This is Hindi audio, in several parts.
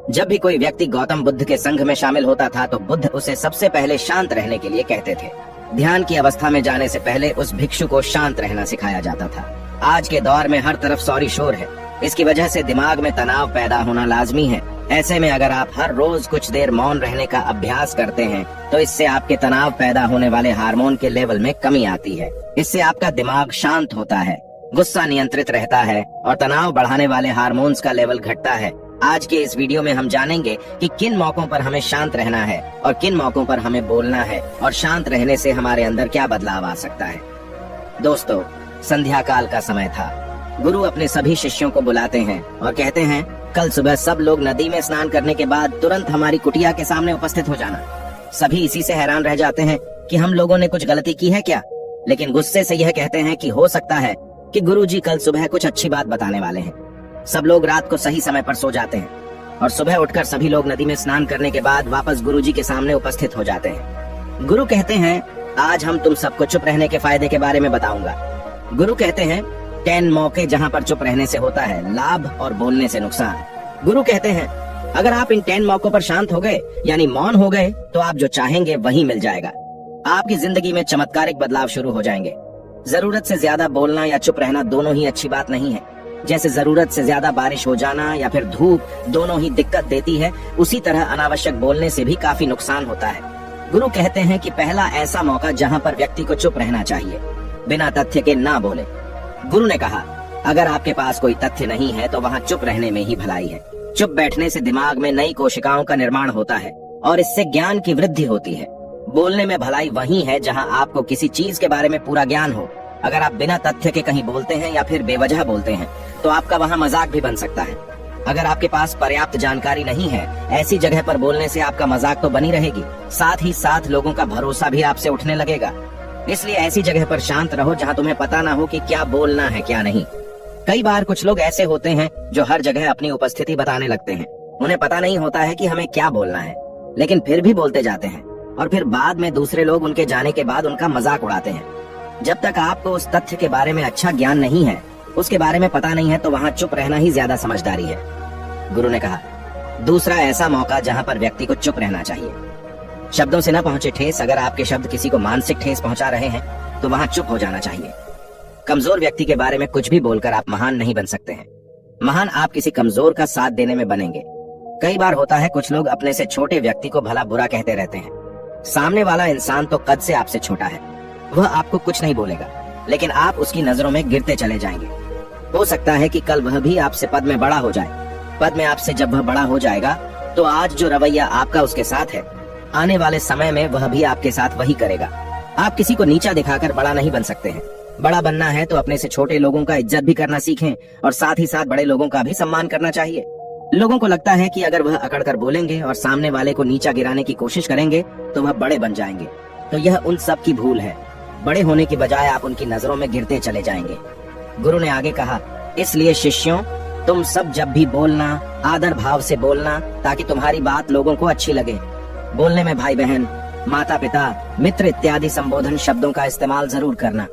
जब भी कोई व्यक्ति गौतम बुद्ध के संघ में शामिल होता था तो बुद्ध उसे सबसे पहले शांत रहने के लिए कहते थे। ध्यान की अवस्था में जाने से पहले उस भिक्षु को शांत रहना सिखाया जाता था। आज के दौर में हर तरफ सौरी शोर है। इसकी वजह से दिमाग में तनाव पैदा होना लाजमी है। ऐसे में अगर आप हर रोज कुछ देर मौन रहने का अभ्यास करते हैं तो इससे आपके तनाव पैदा होने वाले हार्मोन के लेवल में कमी आती है। इससे आपका दिमाग शांत होता है, गुस्सा नियंत्रित रहता है और तनाव बढ़ाने वाले हार्मोन्स का लेवल घटता है। आज के इस वीडियो में हम जानेंगे कि किन मौकों पर हमें शांत रहना है और किन मौकों पर हमें बोलना है और शांत रहने से हमारे अंदर क्या बदलाव आ सकता है। दोस्तों, संध्या काल का समय था। गुरु अपने सभी शिष्यों को बुलाते हैं और कहते हैं, कल सुबह सब लोग नदी में स्नान करने के बाद तुरंत हमारी कुटिया के सामने उपस्थित हो जाना। सभी इसी से हैरान रह जाते हैं कि हम लोगों ने कुछ गलती की है क्या, लेकिन गुस्से से यह कहते हैं कि हो सकता है कि गुरुजी कल सुबह कुछ अच्छी बात बताने वाले हैं। सब लोग रात को सही समय पर सो जाते हैं और सुबह उठकर सभी लोग नदी में स्नान करने के बाद वापस गुरुजी के सामने उपस्थित हो जाते हैं। गुरु कहते हैं, आज हम तुम सबको चुप रहने के फायदे के बारे में बताऊंगा। गुरु कहते हैं, 10 मौके जहां पर चुप रहने से होता है लाभ और बोलने से नुकसान। गुरु कहते हैं, अगर आप इन 10 मौकों पर शांत हो गए यानी मौन हो गए तो आप जो चाहेंगे वही मिल जाएगा। आपकी जिंदगी में चमत्कारिक बदलाव शुरू हो जाएंगे। जरूरत से ज्यादा बोलना या चुप रहना दोनों ही अच्छी बात नहीं है। जैसे जरूरत से ज्यादा बारिश हो जाना या फिर धूप दोनों ही दिक्कत देती है, उसी तरह अनावश्यक बोलने से भी काफी नुकसान होता है। गुरु कहते हैं कि पहला ऐसा मौका जहां पर व्यक्ति को चुप रहना चाहिए, बिना तथ्य के ना बोले। गुरु ने कहा, अगर आपके पास कोई तथ्य नहीं है तो वहाँ चुप रहने में ही भलाई है। चुप बैठने से दिमाग में नई कोशिकाओं का निर्माण होता है और इससे ज्ञान की वृद्धि होती है। बोलने में भलाई वही है जहाँ आपको किसी चीज के बारे में पूरा ज्ञान हो। अगर आप बिना तथ्य के कहीं बोलते हैं या फिर बेवजह बोलते हैं तो आपका वहाँ मजाक भी बन सकता है। अगर आपके पास पर्याप्त जानकारी नहीं है, ऐसी जगह पर बोलने से आपका मजाक तो बनी रहेगी, साथ ही साथ लोगों का भरोसा भी आपसे उठने लगेगा। इसलिए ऐसी जगह पर शांत रहो जहां तुम्हें पता ना हो कि क्या बोलना है क्या नहीं। कई बार कुछ लोग ऐसे होते हैं जो हर जगह अपनी उपस्थिति बताने लगते हैं। उन्हें पता नहीं होता है कि हमें क्या बोलना है, लेकिन फिर भी बोलते जाते हैं और फिर बाद में दूसरे लोग उनके जाने के बाद उनका मजाक उड़ाते हैं। जब तक आपको उस तथ्य के बारे में अच्छा ज्ञान नहीं है, उसके बारे में पता नहीं है, तो वहाँ चुप रहना ही ज्यादा समझदारी है। गुरु ने कहा, दूसरा ऐसा मौका जहाँ पर व्यक्ति को चुप रहना चाहिए। शब्दों से न पहुंचे ठेस। अगर आपके शब्द किसी को मानसिक ठेस पहुंचा रहे हैं तो वहां चुप हो जाना चाहिए। कमजोर व्यक्ति के बारे में कुछ भी बोलकर आप महान नहीं बन सकते हैं। महान आप किसी कमजोर का साथ देने में बनेंगे। कई बार होता है कुछ लोग अपने से छोटे व्यक्ति को भला बुरा कहते रहते हैं। सामने वाला इंसान तो कद से आपसे छोटा है, वह आपको कुछ नहीं बोलेगा, लेकिन आप उसकी नजरों में गिरते चले जाएंगे। हो सकता है कि कल वह भी आपसे पद में बड़ा हो जाए। पद में आपसे जब वह बड़ा हो जाएगा तो आज जो रवैया आपका उसके साथ है, आने वाले समय में वह भी आपके साथ वही करेगा। आप किसी को नीचा दिखाकर बड़ा नहीं बन सकते हैं। बड़ा बनना है तो अपने से छोटे लोगों का इज्जत भी करना सीखें और साथ ही साथ बड़े लोगों का भी सम्मान करना चाहिए। लोगों को लगता है कि अगर वह अकड़कर बोलेंगे और सामने वाले को नीचा गिराने की कोशिश करेंगे तो वह बड़े बन जाएंगे, तो यह उन सब की भूल है। बड़े होने की बजाय आप उनकी नजरों में गिरते चले जाएंगे। गुरु ने आगे कहा, इसलिए शिष्यों, तुम सब जब भी बोलना आदर भाव से बोलना ताकि तुम्हारी बात लोगों को अच्छी लगे। बोलने में भाई बहन, माता पिता, मित्र इत्यादि संबोधन शब्दों का इस्तेमाल जरूर करना।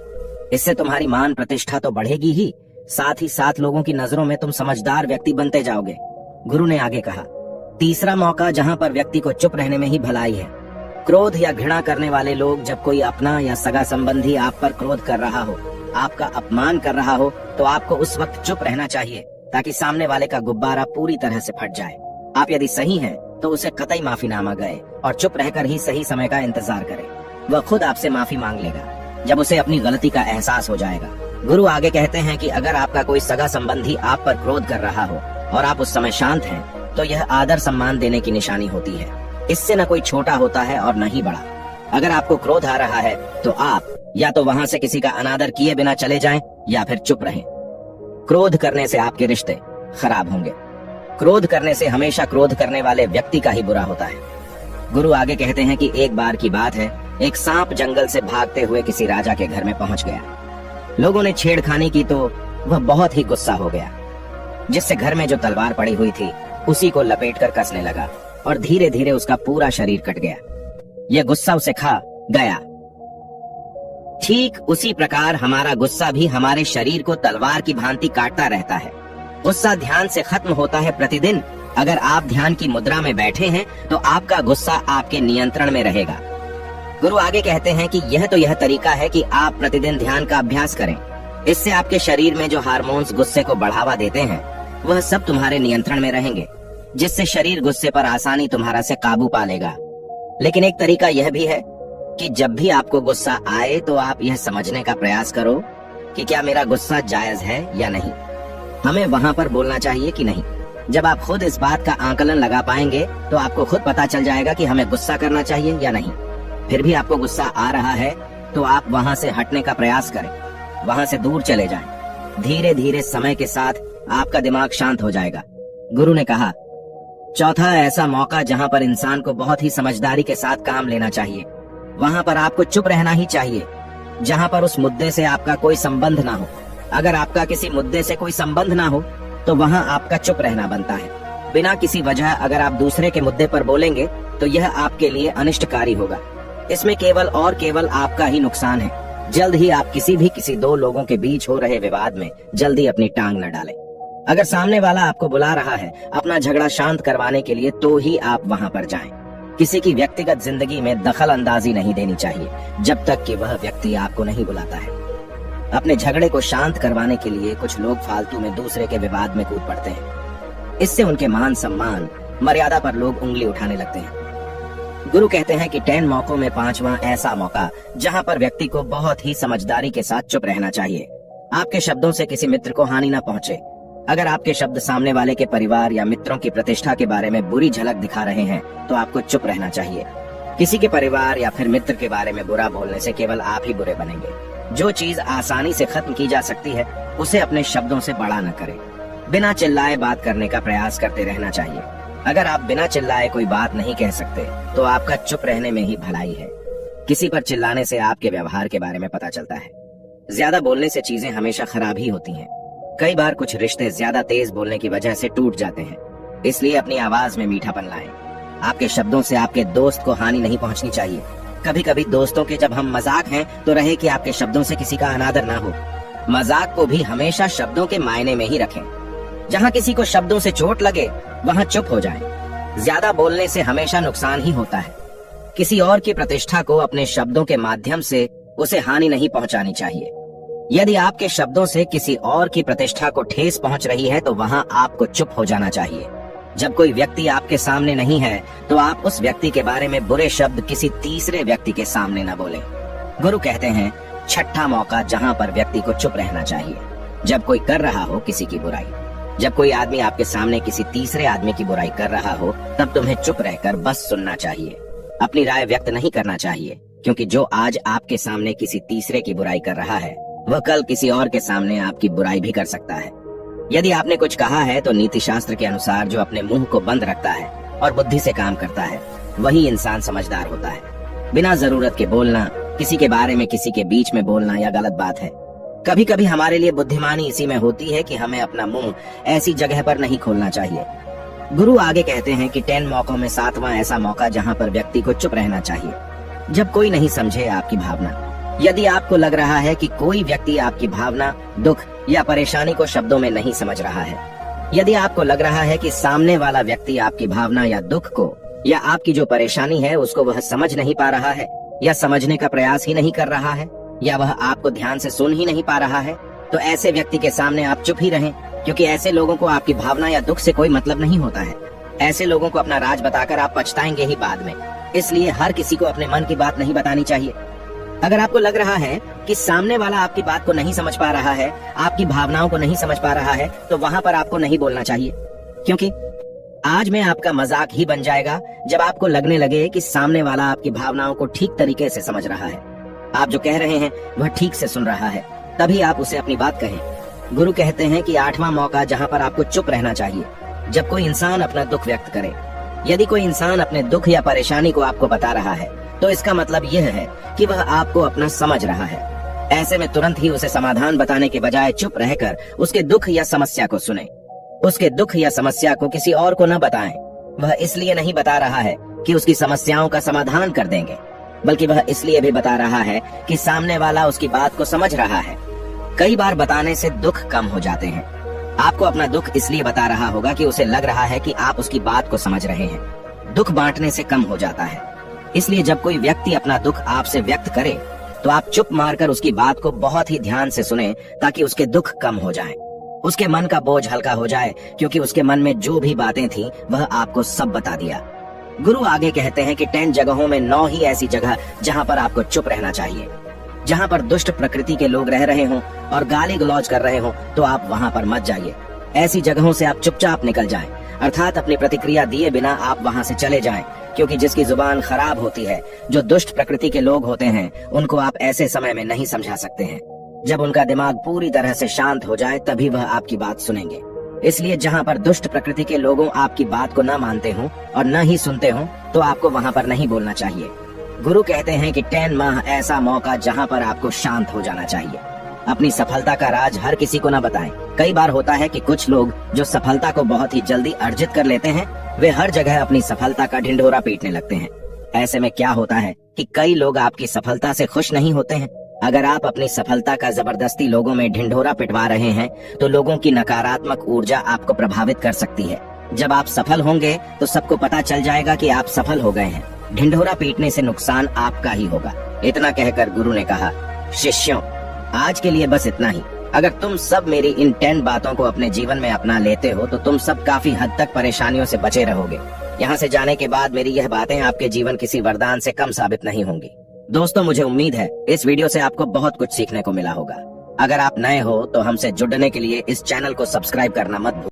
इससे तुम्हारी मान प्रतिष्ठा तो बढ़ेगी ही, साथ ही साथ लोगों की नजरों में तुम समझदार व्यक्ति बनते जाओगे। गुरु ने आगे कहा, तीसरा मौका जहां पर व्यक्ति को चुप रहने में ही भलाई है। क्रोध या घृणा करने वाले लोग, जब कोई अपना या सगा संबंधी आप पर क्रोध कर रहा हो, आपका अपमान कर रहा हो, तो आपको उस वक्त चुप रहना चाहिए ताकि सामने वाले का गुब्बारा पूरी तरह से फट जाए। आप यदि सही हैं तो उसे कतई माफीनामा गए और चुप रहकर ही सही समय का इंतजार करें। वह खुद आपसे माफी मांग लेगा जब उसे अपनी गलती का एहसास हो जाएगा। गुरु आगे कहते हैं कि अगर आपका कोई सगा संबंधी आप पर क्रोध कर रहा हो और आप उस समय शांत हैं, तो यह आदर सम्मान देने की निशानी होती है। इससे न कोई छोटा होता है और न ही बड़ा। अगर आपको क्रोध आ रहा है तो आप या तो वहाँ से किसी का अनादर किए बिना चले जाएं या फिर चुप रहें। क्रोध करने से आपके रिश्ते खराब होंगे। क्रोध करने से हमेशा क्रोध करने वाले व्यक्ति का ही बुरा होता है। गुरु आगे कहते हैं कि एक बार की बात है, एक सांप जंगल से भागते हुए किसी राजा के घर में पहुंच गया। लोगों ने छेड़खानी की तो वह बहुत ही गुस्सा हो गया, जिससे घर में जो तलवार पड़ी हुई थी उसी को लपेटकर कसने लगा और धीरे धीरे उसका पूरा शरीर कट गया। यह गुस्सा उसे खा गया। ठीक उसी प्रकार हमारा गुस्सा भी हमारे शरीर को तलवार की भांति काटता रहता है। गुस्सा ध्यान से खत्म होता है प्रतिदिन अगर आप ध्यान की मुद्रा में बैठे हैं तो आपका गुस्सा आपके नियंत्रण में रहेगा। गुरु आगे कहते हैं कि यह तरीका है कि आप प्रतिदिन ध्यान का अभ्यास करें। इससे आपके शरीर में जो हार्मोन्स गुस्से को बढ़ावा देते हैं वह सब तुम्हारे नियंत्रण में रहेंगे, जिससे शरीर गुस्से पर आसानी तुम्हारा से काबू पा लेगा। लेकिन एक तरीका यह भी है कि जब भी आपको गुस्सा आए तो आप यह समझने का प्रयास करो कि क्या मेरा गुस्सा जायज है या नहीं। हमें वहां पर बोलना चाहिए कि नहीं। जब आप खुद इस बात का आकलन लगा पाएंगे तो आपको खुद पता चल जाएगा कि हमें गुस्सा करना चाहिए या नहीं। फिर भी आपको गुस्सा आ रहा है तो आप वहां से हटने का प्रयास करें, वहां से दूर चले जाएं। धीरे धीरे समय के साथ आपका दिमाग शांत हो जाएगा। गुरु ने कहा, चौथा ऐसा मौका जहां पर इंसान को बहुत ही समझदारी के साथ काम लेना चाहिए, वहां पर आपको चुप रहना ही चाहिए, जहां पर उस मुद्दे से आपका कोई संबंध ना हो। अगर आपका किसी मुद्दे से कोई संबंध ना हो तो वहां आपका चुप रहना बनता है। बिना किसी वजह अगर आप दूसरे के मुद्दे पर बोलेंगे तो यह आपके लिए अनिष्टकारी होगा। इसमें केवल और केवल आपका ही नुकसान है। जल्द ही आप किसी दो लोगों के बीच हो रहे विवाद में जल्दी अपनी टांग न डालें। अगर सामने वाला आपको बुला रहा है अपना झगड़ा शांत करवाने के लिए तो ही आप वहां पर जाएं। किसी की व्यक्तिगत जिंदगी में दखल अंदाजी नहीं देनी चाहिए जब तक कि वह व्यक्ति आपको नहीं बुलाता है। अपने झगड़े को शांत करवाने के लिए कुछ लोग फालतू में दूसरे के विवाद में कूद पड़ते हैं। इससे उनके मान सम्मान मर्यादा पर लोग उंगली उठाने लगते हैं। गुरु कहते हैं कि 10 मौकों में 5वां ऐसा मौका जहां पर व्यक्ति को बहुत ही समझदारी के साथ चुप रहना चाहिए। आपके शब्दों से किसी मित्र को हानि न पहुंचे। अगर आपके शब्द सामने वाले के परिवार या मित्रों की प्रतिष्ठा के बारे में बुरी झलक दिखा रहे हैं तो आपको चुप रहना चाहिए। किसी के परिवार या फिर मित्र के बारे में बुरा बोलने से केवल आप ही बुरे बनेंगे। जो चीज आसानी से खत्म की जा सकती है उसे अपने शब्दों से बड़ा न करें। बिना चिल्लाए बात करने का प्रयास करते रहना चाहिए। अगर आप बिना चिल्लाए कोई बात नहीं कह सकते तो आपका चुप रहने में ही भलाई है। किसी पर चिल्लाने से आपके व्यवहार के बारे में पता चलता है। ज्यादा बोलने से चीजें हमेशा खराब ही होती हैं। कई बार कुछ रिश्ते ज्यादा तेज बोलने की वजह से टूट जाते हैं। इसलिए अपनी आवाज में मीठापन लाएं। आपके शब्दों से आपके दोस्त को हानि नहीं पहुंचनी चाहिए। कभी कभी दोस्तों के जब हम मजाक हैं तो रहे कि आपके शब्दों से किसी का अनादर ना हो। मजाक को भी हमेशा शब्दों के मायने में ही रखें। जहाँ किसी को शब्दों से चोट लगे वहाँ चुप हो जाएं। ज्यादा बोलने से हमेशा नुकसान ही होता है। किसी और की प्रतिष्ठा को अपने शब्दों के माध्यम से उसे हानि नहीं पहुंचानी चाहिए। यदि आपके शब्दों से किसी और की प्रतिष्ठा को ठेस पहुंच रही है तो वहाँ आपको चुप हो जाना चाहिए। जब कोई व्यक्ति आपके सामने नहीं है तो आप उस व्यक्ति के बारे में बुरे शब्द किसी तीसरे व्यक्ति के सामने न बोलें। गुरु कहते हैं, छठा मौका जहाँ पर व्यक्ति को चुप रहना चाहिए, जब कोई कर रहा हो किसी की बुराई। जब कोई आदमी आपके सामने किसी तीसरे आदमी की बुराई कर रहा हो तब तुम्हें चुप रहकर बस सुनना चाहिए। अपनी राय व्यक्त नहीं करना चाहिए, क्योंकि जो आज आपके सामने किसी तीसरे की बुराई कर रहा है वह कल किसी और के सामने आपकी बुराई भी कर सकता है। यदि आपने कुछ कहा है तो नीति शास्त्र के अनुसार जो अपने मुंह को बंद रखता है और बुद्धि से काम करता है वही इंसान समझदार होता है। बिना जरूरत के बोलना, किसी के बारे में किसी के बीच में बोलना यह गलत बात है। कभी कभी हमारे लिए बुद्धिमानी इसी में होती है कि हमें अपना मुंह ऐसी जगह पर नहीं खोलना चाहिए। गुरु आगे कहते हैं कि 10 मौकों में 7वां ऐसा मौका जहाँ पर व्यक्ति को चुप रहना चाहिए, जब कोई नहीं समझे आपकी भावना। यदि आपको लग रहा है कि कोई व्यक्ति आपकी भावना, दुख या परेशानी को शब्दों में नहीं समझ रहा है, यदि आपको लग रहा है कि सामने वाला व्यक्ति आपकी भावना या दुख को या आपकी जो परेशानी है उसको वह समझ नहीं पा रहा है या समझने का प्रयास ही नहीं कर रहा है या वह आपको ध्यान से सुन ही नहीं पा रहा है, तो ऐसे व्यक्ति के सामने आप चुप ही रहें, क्योंकि ऐसे लोगों को आपकी भावना या दुख से कोई मतलब नहीं होता है। ऐसे लोगों को अपना राज बताकर आप पछताएंगे ही बाद में। इसलिए हर किसी को अपने मन की बात नहीं बतानी चाहिए। अगर आपको लग रहा है कि सामने वाला आपकी बात को नहीं समझ पा रहा है, आपकी भावनाओं को नहीं समझ पा रहा है, तो वहाँ पर आपको नहीं बोलना चाहिए, क्योंकि आज में आपका मजाक ही बन जाएगा जब आपको लगने लगे कि सामने वाला आपकी भावनाओं को ठीक तरीके से समझ रहा है, आप जो कह रहे हैं वह ठीक से सुन रहा है, तभी आप उसे अपनी बात कहें। गुरु कहते हैं कि 8वां मौका जहाँ पर आपको चुप रहना चाहिए, जब कोई इंसान अपना दुख व्यक्त करे। यदि कोई इंसान अपने दुख या परेशानी को आपको बता रहा है तो इसका मतलब यह है कि वह आपको अपना समझ रहा है। ऐसे में तुरंत ही उसे समाधान बताने के बजाय चुप रहकर उसके दुख या समस्या को सुने। उसके दुख या समस्या को किसी और को न बताएं। वह इसलिए नहीं बता रहा है कि उसकी समस्याओं का समाधान कर देंगे, बल्कि वह इसलिए भी बता रहा है कि सामने वाला उसकी बात को समझ रहा है। कई बार बताने से दुख कम हो जाते हैं। आपको अपना दुख इसलिए बता रहा होगा कि उसे लग रहा है कि आप उसकी बात को समझ रहे हैं। दुख बांटने से कम हो जाता है। इसलिए जब कोई व्यक्ति अपना दुख आपसे व्यक्त करे तो आप चुप मारकर उसकी बात को बहुत ही ध्यान से सुने, ताकि उसके दुख कम हो जाए, उसके मन का बोझ हल्का हो जाए, क्योंकि उसके मन में जो भी बातें थी वह आपको सब बता दिया। गुरु आगे कहते हैं कि 10 जगहों में 9 ही ऐसी जगह जहाँ पर आपको चुप रहना चाहिए। जहाँ पर दुष्ट प्रकृति के लोग रह रहे हों और गाली गलौज कर रहे हों तो आप वहाँ पर मत जाइए। ऐसी जगहों से आप चुपचाप निकल जाएं, अर्थात अपनी प्रतिक्रिया दिए बिना आप वहाँ से चले जाएं, क्योंकि जिसकी जुबान खराब होती है, जो दुष्ट प्रकृति के लोग होते हैं, उनको आप ऐसे समय में नहीं समझा सकते हैं। जब उनका दिमाग पूरी तरह से शांत हो जाए तभी वह आपकी बात सुनेंगे। इसलिए जहाँ पर दुष्ट प्रकृति के लोगों आपकी बात को न मानते हों और न ही सुनते हों तो आपको वहाँ पर नहीं बोलना चाहिए। गुरु कहते हैं कि 10 माह ऐसा मौका जहाँ पर आपको शांत हो जाना चाहिए। अपनी सफलता का राज हर किसी को न बताएं। कई बार होता है कि कुछ लोग जो सफलता को बहुत ही जल्दी अर्जित कर लेते हैं, वे हर जगह अपनी सफलता का ढिंढोरा पीटने लगते हैं। ऐसे में क्या होता है कि कई लोग आपकी सफलता से खुश नहीं होते हैं। अगर आप अपनी सफलता का जबरदस्ती लोगों में ढिंढोरा पिटवा रहे हैं तो लोगों की नकारात्मक ऊर्जा आपको प्रभावित कर सकती है। जब आप सफल होंगे तो सबको पता चल जाएगा कि आप सफल हो गए हैं। ढिंढोरा पीटने से नुकसान आपका ही होगा। इतना कहकर गुरु ने कहा, शिष्यों, आज के लिए बस इतना ही। अगर तुम सब मेरी इन 10 बातों को अपने जीवन में अपना लेते हो तो तुम सब काफी हद तक परेशानियों से बचे रहोगे। यहाँ से जाने के बाद मेरी यह बातें आपके जीवन किसी वरदान से कम साबित नहीं होंगी। दोस्तों, मुझे उम्मीद है इस वीडियो से आपको बहुत कुछ सीखने को मिला होगा। अगर आप नए हो तो हमसे जुड़ने के लिए इस चैनल को सब्सक्राइब करना मत भूलिए।